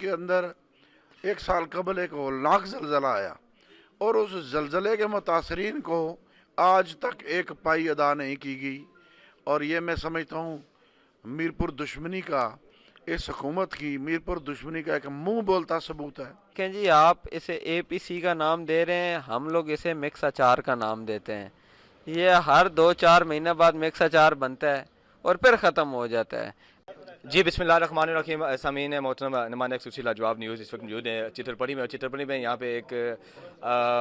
के अंदर एक साल कबल एक होलनाक जलजला आया और उस जलजले के मुतासरीन को आज तक एक पाई अदा नहीं की गई। और ये मैं समझता हूँ मीरपुर दुश्मनी का, इस हुकूमत की मीरपुर दुश्मनी का एक मुंह बोलता सबूत है। देखें जी, आप इसे एपीसी का नाम दे रहे हैं, हम लोग इसे मिक्स अचार का नाम देते हैं। ये हर 2-4 महीने बाद मिक्स अचार बनता है और फिर ख़त्म हो जाता है। जी बिस्मिल्लाहिर्रहमानिर्रहीम। सामीन मोहतरम नुमाइंदा एक्सक्लूसिव लाजवाब न्यूज़ इस वक्त मौजूद है चित्रपड़ी में। चित्रपड़ी में यहाँ पे एक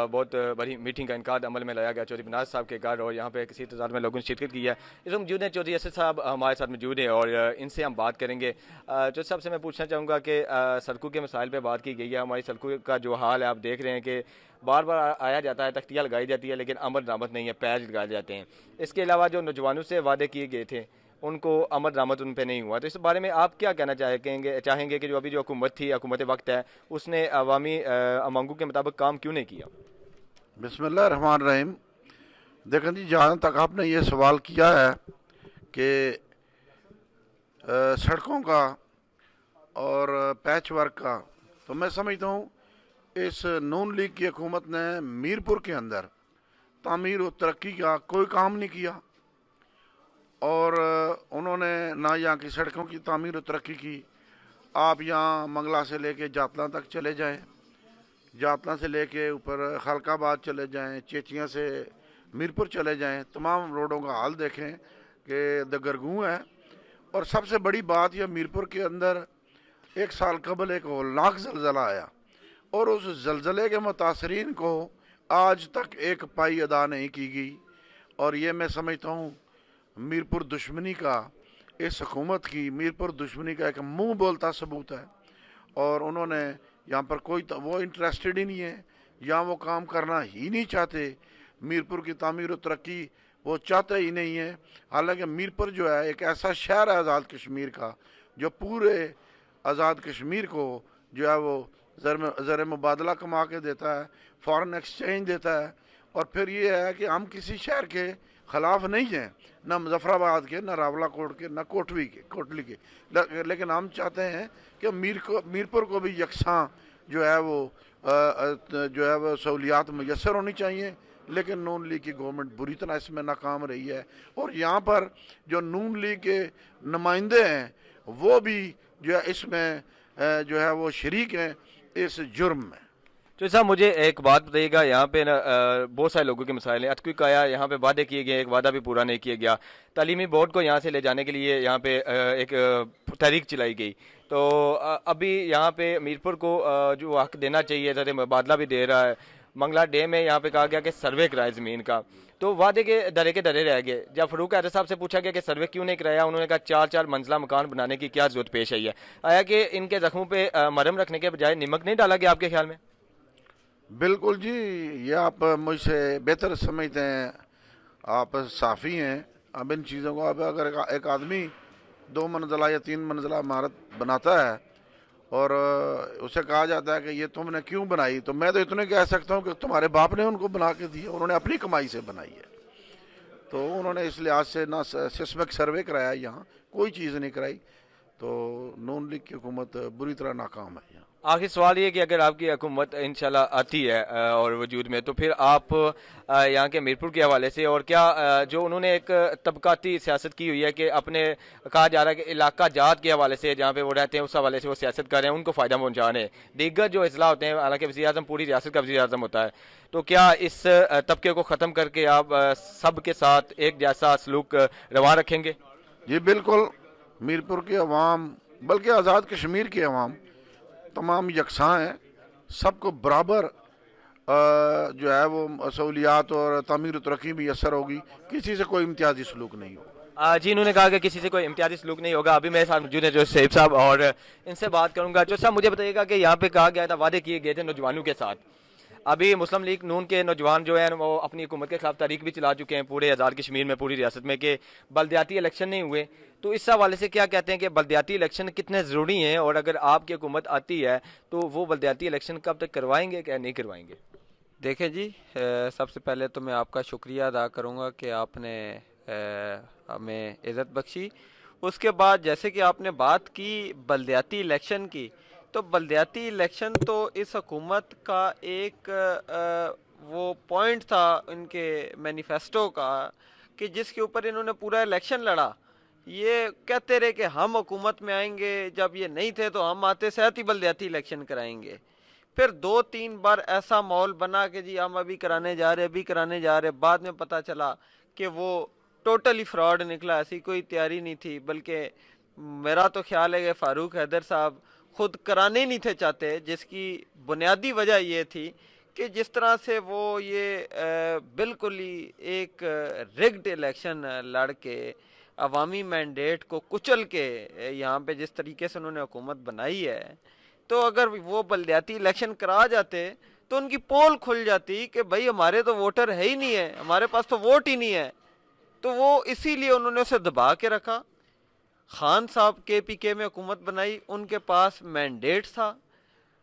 बहुत बड़ी मीटिंग का इनकाद अमल में लाया गया चौधरी बनाज साहब के घर, और यहाँ पे किसी तादाद में लोगों ने शिरकत की है। इस वक्त मौजूद हैं चौधरी असद साहब हमारे साथ मौजूद हैं और इनसे हम बात करेंगे। चौधरी साहब से मैं पूछना चाहूँगा कि सड़कों के मसाइल पर बात की गई है। हमारी सड़कों का जो हाल है आप देख रहे हैं कि बार बार आया जाता है, तख्तियाँ लगाई जाती है, लेकिन अमल दरामद नहीं है, पैच लगाए जाते हैं। इसके अलावा जो नौजवानों से वादे किए गए थे उनको अमल दरामद उन पे नहीं हुआ। तो इस बारे में आप क्या कहना चाहेंगे कि जो अभी जो हुकूमत थी, हुकूमत वक्त है, उसने अवामी मांगों के मुताबिक काम क्यों नहीं किया? बिस्मिल्लाह रहमान रहीम। देखें जी, जहाँ तक आपने ये सवाल किया है कि सड़कों का और पैच वर्क का, तो मैं समझता हूँ इस नून लीग की हुकूमत ने मीरपुर के अंदर तामीर और तरक्की का कोई काम नहीं किया। और उन्होंने ना यहाँ की सड़कों की तामीर और तरक्की की। आप यहाँ मंगला से लेके जातला तक चले जाएं, जातला से लेके ऊपर खलकाबाद चले जाएं, चेचियाँ से मीरपुर चले जाएं, तमाम रोडों का हाल देखें कि दगरगूं है। और सबसे बड़ी बात यह, मीरपुर के अंदर एक साल कबल एक होलनाक जलजला आया और उस जलजले के मुतासरीन को आज तक एक पाई अदा नहीं की गई। और ये मैं समझता हूँ मीरपुर दुश्मनी का, इस हुकूमत की मीरपुर दुश्मनी का एक मुंह बोलता सबूत है। और उन्होंने यहाँ पर कोई वो इंटरेस्टेड ही नहीं है, यहाँ वो काम करना ही नहीं चाहते। मीरपुर की तामीर और तरक्की वो चाहते ही नहीं है। हालांकि मीरपुर जो है एक ऐसा शहर है आज़ाद कश्मीर का, जो पूरे आज़ाद कश्मीर को जो है वो ज़र मुबादला कमा के देता है, फॉरेन एक्सचेंज देता है। और फिर ये है कि हम किसी शहर के ख़िलाफ़ नहीं हैं, ना मुजफ्फराबाद के, ना रावलाकोट के, ना कोटली के, लेकिन हम चाहते हैं कि मीरपुर को भी यकसां जो है वो सहूलियात मैसर होनी चाहिए। लेकिन नून लीग की गवर्नमेंट बुरी तरह इसमें नाकाम रही है। और यहाँ पर जो नून लीग के नुमाइंदे हैं वो भी जो है इसमें जो है वो शरीक हैं इस जुर्म में। तो साहब मुझे एक बात बताइएगा, यहाँ पे ना बहुत सारे लोगों के मसाइल हैं। अतक्विक आया, यहाँ पे वादे किए गए, एक वादा भी पूरा नहीं किया गया। तालीमी बोर्ड को यहाँ से ले जाने के लिए यहाँ पे एक तहरीक चलाई गई। तो अभी यहाँ पे मीरपुर को जो हक देना चाहिए, ज़र मुबादला भी दे रहा है। मंगला डैम में यहाँ पे कहा गया कि सर्वे कराए ज़मीन का, तो वादे के दरे रह गए। जब फरूक हैदर साहब से पूछा गया कि सर्वे क्यों नहीं कराया, उन्होंने कहा 4-4 मंजिला मकान बनाने की क्या जरूरत पेश आई है। आया कि इनके जख्मों पे मरहम रखने के बजाय नमक नहीं डाला गया आपके ख्याल में? बिल्कुल जी, ये आप मुझसे बेहतर समझते हैं, आप साफ़ी हैं। अब इन चीज़ों को, अब अगर एक आदमी 2 मंजिला या 3 मंजिला इमारत बनाता है और उसे कहा जाता है कि ये तुमने क्यों बनाई, तो मैं तो इतने कह सकता हूँ कि तुम्हारे बाप ने उनको बना के दी, उन्होंने अपनी कमाई से बनाई है। तो उन्होंने इस लिहाज से ना सिस्मिक सर्वे कराया, यहाँ कोई चीज़ नहीं कराई। तो नून लीग की हुकूमत बुरी तरह नाकाम है यहाँ। आखिर सवाल ये कि अगर आपकी हुकूमत इंशाल्लाह आती है और वजूद में, तो फिर आप यहाँ के मीरपुर के हवाले से, और क्या जो उन्होंने एक तबकाती सियासत की हुई है कि अपने कहा जा रहा है कि इलाका जात के हवाले से जहाँ पे वो रहते हैं उस हवाले से वो सियासत कर रहे हैं, उनको फ़ायदा पहुँचा रहे हैं। दीगर जो अजला होते हैं, हालांकि वज़ीर आज़म पूरी रियासत का वज़ीर आज़म होता है, तो क्या इस तबके को ख़त्म करके आप सब के साथ एक जैसा सलूक रवा रखेंगे? जी बिल्कुल, मीरपुर की अवाम, बल्कि आज़ाद कश्मीर की अवाम तमाम यकसां हैं, सबको बराबर जो है वो सहूलियात और तामीर तरक्की भी असर होगी, किसी से कोई इम्तियाजी सलूक नहीं होगा। जी, इन्होंने कहा कि किसी से कोई इम्तियाजी सलूक नहीं होगा। अभी मेरे साथ मौजूद है जो सैयद साहब, और इनसे बात करूंगा। जो साहब मुझे बताइएगा कि यहाँ पे कहा गया था, वादे किए गए थे नौजवानों के साथ। अभी मुस्लिम लीग नून के नौजवान जो हैं वो अपनी हुकूमत के खिलाफ तहरीक भी चला चुके हैं पूरे आज़ाद कश्मीर में, पूरी रियासत में, कि बल्दियाती इलेक्शन नहीं हुए। तो इस हवाले से क्या कहते हैं कि बल्दियाती इलेक्शन कितने ज़रूरी हैं, और अगर आपकी हुकूमत आती है तो वो बल्दियाती इलेक्शन कब तक करवाएंगे, क्या नहीं करवाएंगे? देखें जी, सबसे पहले तो मैं आपका शुक्रिया अदा करूंगा कि आपने हमें इज़्ज़त बख्शी। उसके बाद जैसे कि आपने बात की बल्दियाती इलेक्शन की, تو بلدیاتی الیکشن تو اس حکومت کا ایک وہ پوائنٹ تھا ان کے مینیفیسٹو کا کہ جس کے اوپر انہوں نے پورا الیکشن لڑا. یہ کہتے رہے کہ ہم حکومت میں آئیں گے, جب یہ نہیں تھے تو ہم آتے ساتھ ہی بلدیاتی الیکشن کرائیں گے. پھر 2-3 بار ایسا ماحول بنا کہ جی ہم ابھی کرانے جا رہے, بعد میں پتہ چلا کہ وہ ٹوٹلی فراڈ نکلا, ایسی کوئی تیاری نہیں تھی. بلکہ میرا تو خیال ہے کہ فاروق حیدر صاحب خود کرانے نہیں تھے چاہتے, جس کی بنیادی وجہ یہ تھی کہ جس طرح سے وہ یہ بالکل ہی ایک ریگڈ الیکشن لڑ کے عوامی مینڈیٹ کو کچل کے یہاں پہ جس طریقے سے انہوں نے حکومت بنائی ہے, تو اگر وہ بلدیاتی الیکشن کرا جاتے تو ان کی پول کھل جاتی کہ بھائی ہمارے تو ووٹر ہے ہی نہیں ہے, ہمارے پاس تو ووٹ ہی نہیں ہے. تو وہ اسی لیے انہوں نے اسے دبا کے رکھا. خان صاحب KPK میں حکومت بنائی, ان کے پاس مینڈیٹ تھا,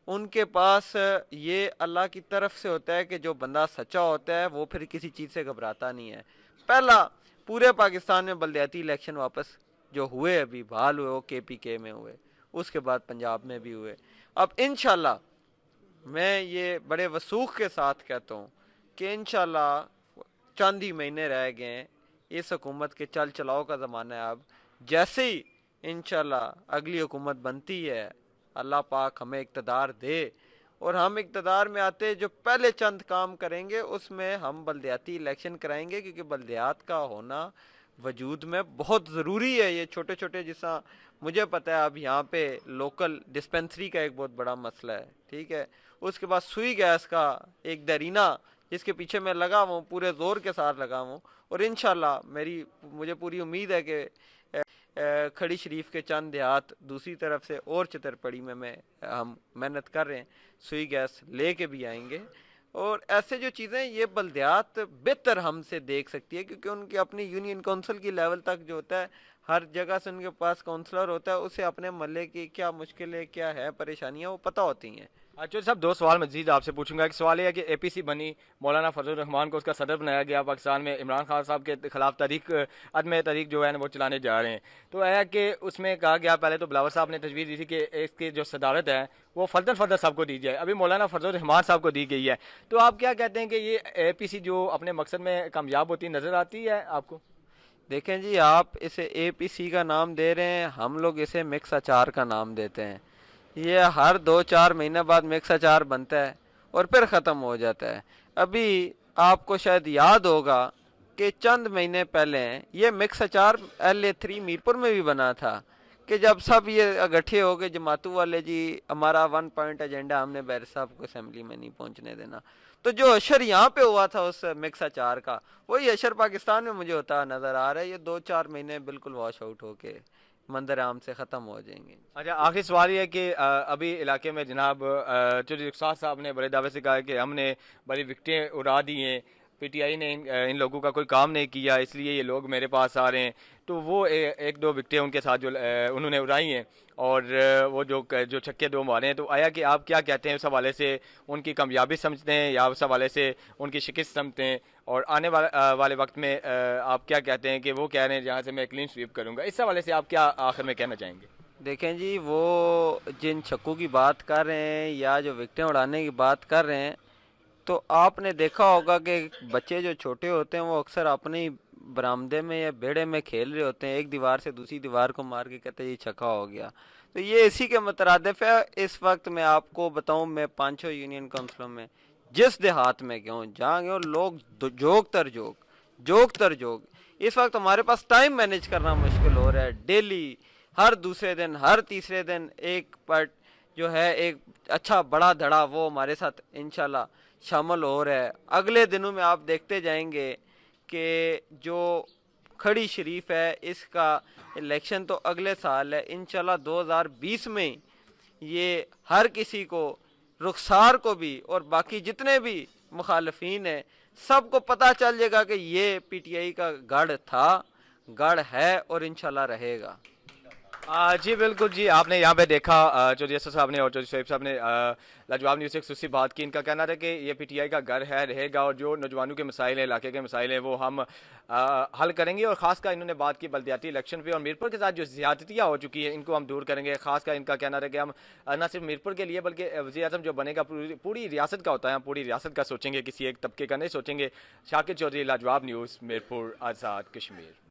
ان کے پاس یہ اللہ کی طرف سے ہوتا ہے کہ جو بندہ سچا ہوتا ہے وہ پھر کسی چیز سے گھبراتا نہیں ہے. پہلا پورے پاکستان میں بلدیاتی الیکشن واپس جو ہوئے, ابھی بحال ہوئے, وہ KPK میں ہوئے, اس کے بعد پنجاب میں بھی ہوئے. اب انشاءاللہ میں یہ بڑے وثوق کے ساتھ کہتا ہوں کہ انشاءاللہ چند ہی مہینے رہ گئے ہیں, اس حکومت کے چل چلاؤ کا زمانہ ہے. اب جیسے ہی انشاءاللہ اگلی حکومت بنتی ہے, اللہ پاک ہمیں اقتدار دے اور ہم اقتدار میں آتے, جو پہلے چند کام کریں گے اس میں ہم بلدیاتی الیکشن کرائیں گے, کیونکہ بلدیات کا ہونا وجود میں بہت ضروری ہے. یہ چھوٹے چھوٹے جیسا مجھے پتہ ہے, اب یہاں پہ لوکل ڈسپینسری کا ایک بہت بڑا مسئلہ ہے, ٹھیک ہے. اس کے بعد سوئی گیس کا ایک دیرینہ جس کے پیچھے میں لگا ہوں, پورے زور کے ساتھ لگا ہوں, اور انشاءاللہ مجھے پوری امید ہے کہ کھڑی شریف کے چند دیہات دوسری طرف سے اور چترپڑی میں ہم محنت کر رہے ہیں, سوئی گیس لے کے بھی آئیں گے. اور ایسے جو چیزیں یہ بلدیات بہتر ہم سے دیکھ سکتی ہے, کیونکہ ان کی اپنی یونین کونسل کی لیول تک جو ہوتا ہے, ہر جگہ سے ان کے پاس کونسلر ہوتا ہے, اسے اپنے محلے کی کیا مشکلیں, کیا ہے پریشانیاں, وہ پتہ ہوتی ہیں. چودھری صاحب 2 سوال مزید آپ سے پوچھوں گا. ایک سوال یہ ہے کہ APC بنی, مولانا فضل الرحمان کو اس کا صدر بنایا گیا, پاکستان میں عمران خان صاحب کے خلاف عدم تحریک جو ہے وہ چلانے جا رہے ہیں. تو ہے کہ اس میں کہا گیا, پہلے تو بلاول صاحب نے تجویز دی تھی کہ اس کی جو صدارت ہے وہ فضل صاحب کو دی جائے, ابھی مولانا فضل الرحمان صاحب کو دی گئی ہے. تو آپ کیا کہتے ہیں کہ یہ APC جو اپنے مقصد میں کامیاب ہوتی نظر آتی ہے آپ کو؟ دیکھیں جی, آپ اسے APC کا نام دے رہے ہیں, ہم لوگ اسے مکس اچار کا نام دیتے ہیں. یہ ہر 2-4 مہینے بعد مکس اچار بنتا ہے اور پھر ختم ہو جاتا ہے. ابھی آپ کو شاید یاد ہوگا کہ چند مہینے پہلے یہ مکس اچار LA3 میرپور میں بھی بنا تھا, کہ جب سب یہ اگٹھے ہو گئے جماعتوں والے, جی ہمارا 1 پوائنٹ ایجنڈا, ہم نے بیر صاحب کو اسمبلی میں نہیں پہنچنے دینا. تو جو اشر یہاں پہ ہوا تھا اس مکس اچار کا, وہی اشر پاکستان میں مجھے ہوتا نظر آ رہا ہے. یہ 2-4 مہینے بالکل واش آؤٹ ہو کے منظر عام سے ختم ہو جائیں گے. اچھا, آخری سوال یہ ہے کہ ابھی علاقے میں جناب چودھری رخسار صاحب نے بڑے دعوے سے کہا کہ ہم نے بڑی وکٹیں اڑا دی ہیں, PTI نے ان لوگوں کا کوئی کام نہیں کیا, اس لیے یہ لوگ میرے پاس آ رہے ہیں. تو وہ 1-2 وکٹیں ان کے ساتھ جو انہوں نے اڑائی ہیں, اور وہ جو چھکے 2 مارے ہیں, تو آیا کہ آپ کیا کہتے ہیں اس حوالے سے, ان کی کامیابی سمجھتے ہیں یا اس حوالے سے ان کی شکست سمجھتے ہیں, اور آنے والے وقت میں آپ کیا کہتے ہیں کہ وہ کہہ رہے ہیں جہاں سے میں کلین سویپ کروں گا, اس حوالے سے آپ کیا آخر میں کہنا چاہیں گے؟ دیکھیں جی, وہ جن چھکوں کی بات کر رہے ہیں یا جو وکٹیں اڑانے کی بات کر رہے ہیں, تو آپ نے دیکھا ہوگا کہ بچے جو چھوٹے ہوتے ہیں وہ اکثر اپنی برآمدے میں یا بیڑے میں کھیل رہے ہوتے ہیں, ایک دیوار سے دوسری دیوار کو مار کے کہتے ہیں یہ چھکا ہو گیا. تو یہ اسی کے مترادف ہے. اس وقت میں آپ کو بتاؤں, میں 5 یونین کونسلوں میں جس دیہات میں گیا ہوں, جہاں گیا ہوں, لوگ جوگ تر جوگ. اس وقت ہمارے پاس ٹائم مینیج کرنا مشکل ہو رہا ہے. ڈیلی ہر دوسرے دن, ہر تیسرے دن ایک پارٹ جو ہے, ایک اچھا بڑا دھڑا, وہ ہمارے ساتھ انشاءاللہ شامل ہو رہا ہے. اگلے دنوں میں آپ دیکھتے جائیں گے کہ جو کھڑی شریف ہے اس کا الیکشن تو اگلے سال ہے انشاءاللہ 2020 میں. یہ ہر کسی کو, رخسار کو بھی اور باقی جتنے بھی مخالفین ہیں, سب کو پتہ چل جائے گا کہ یہ PTI کا گڑھ تھا, گڑھ ہے اور انشاءاللہ رہے گا. जी बिल्कुल जी, आपने यहाँ पे देखा चौधरी असद साहब ने और चौधरी शोएब साहब ने लाजवाब न्यूज़ से खुसूसी बात की। इनका कहना था कि ये पीटीआई का घर है, रहेगा, और जो नौजवानों के मसाइल हैं, इलाके के मसाइल हैं, वो हम हल करेंगे। और ख़ासकर इन्होंने बात की बल्दियाती इलेक्शन पे और मीरपुर के साथ जो ज़्यादतियाँ हो चुकी हैं इनको हम दूर करेंगे। खासकर इनका कहना था कि हम न सिर्फ मीरपुर के लिए बल्कि वज़ीर आज़म जो बनेगा पूरी रियासत का होता है, हम पूरी रियासत का सोचेंगे, किसी एक तबके का नहीं सोचेंगे। शाकिर चौधरी, लाजवाब न्यूज़, मीरपुर, आज़ाद कश्मीर।